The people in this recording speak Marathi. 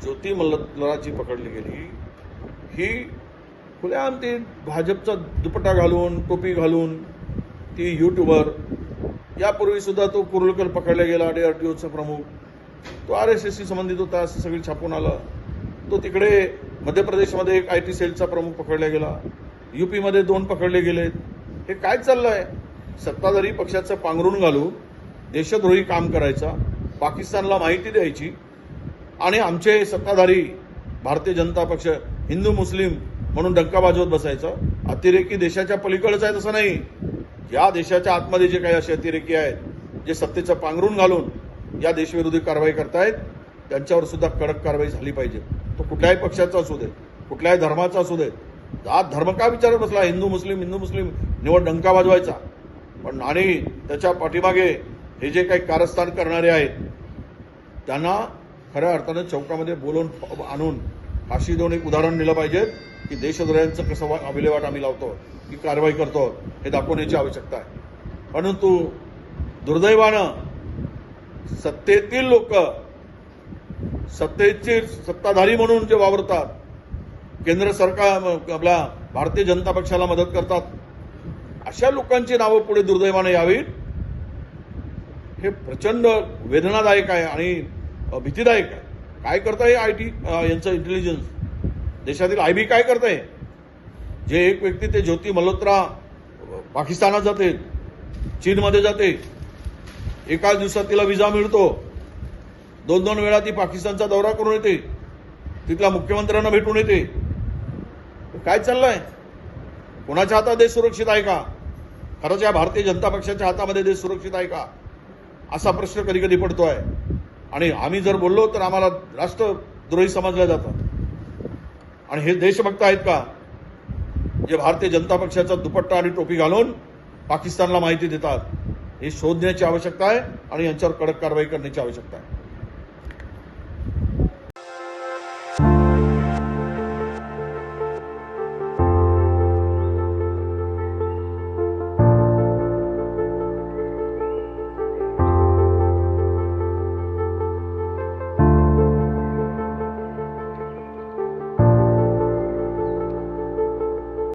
ज्योती मल्होत्राची पकडली गेली ही खुल्याआम ती भाजपचा दुपट्टा घालून टोपी घालून ती यूट्यूबर, यापूर्वी सुद्धा तो कुर्लकर पकडला गेला, DRDOचा प्रमुख, तो RSSशी संबंधित होता असं सगळी छापून आलं. तो तिकडे मध्य प्रदेशमध्ये एक IT सेलचा प्रमुख पकडला गेला, UPमध्ये 2 पकडले गेलेत. हे काय चाललंय? सत्ताधारी पक्षाचं पांघरून घालून देशद्रोही काम करायचा, पाकिस्तानला माहिती द्यायची आणि आमचे सत्ताधारी भारतीय जनता पक्ष हिंदू मुस्लिम म्हणून डंका वाजवत बसायचं. अतिरेकी देशाच्या पलीकडेच आहेत असं नाही. या देशाच्या आतमध्ये जे काही असे अतिरेकी आहेत, जे सत्तेचं पांघरून घालून या देशविरोधी कारवाई करतायत, त्यांच्यावर सुद्धा कडक कारवाई झाली पाहिजे. तो कुठल्याही पक्षाचा असू दे, कुठल्याही धर्माचा असू दे. आज धर्म का विचारत बसला? हिंदू मुस्लिम निवड डंका वाजवायचा. पण आणि त्याच्या पाठीमागे हे जे काही कारस्थान करणारे आहेत त्यांना खऱ्या अर्थानं चौकामध्ये बोलवून आणून फाशी देऊन एक उदाहरण दिलं पाहिजे की देशद्रोह्यांचं कसं विल्हेवाट आम्ही लावतो, की कारवाई करतो, हे दाखवण्याची आवश्यकता आहे. परंतु दुर्दैवानं सत्तेतील लोक, सत्तेचे सत्ताधारी म्हणून जे वावरतात, केंद्र सरकार आपल्या भारतीय जनता पक्षाला मदत करतात, अशा लोकांची नावं पुढे दुर्दैवाने यावीत, हे प्रचंड वेदनादायक आहे आणि भीतीदायक आहे. काय करताय IT यांचं इंटेलिजन्स, देशातील IB काय करताय? जे एक व्यक्ती ते ज्योती मल्होत्रा पाकिस्तानात जाते, चीनमध्ये जाते, एकाच दिवसात तिला विजा मिळतो, 2-2 वेळा ती पाकिस्तानचा दौरा करून येते, तिथल्या मुख्यमंत्र्यांना भेटून येते. काय चाललंय? कोणाच्या हातात देश सुरक्षित आहे का? खरंच या भारतीय जनता पक्षाच्या हातामध्ये देश सुरक्षित आहे का, असा प्रश्न कधी कधी पडतोय. आणि आम्ही जर बोललो तर आम्हाला राष्ट्रद्रोही समजलं जातं. आणि हे देशभक्त आहेत का, जे भारतीय जनता पक्षाचा दुपट्टा आणि टोपी घालून पाकिस्तानला माहिती देतात? हे शोधण्याची आवश्यकता आहे आणि यांच्यावर कडक कारवाई करण्याची आवश्यकता आहे.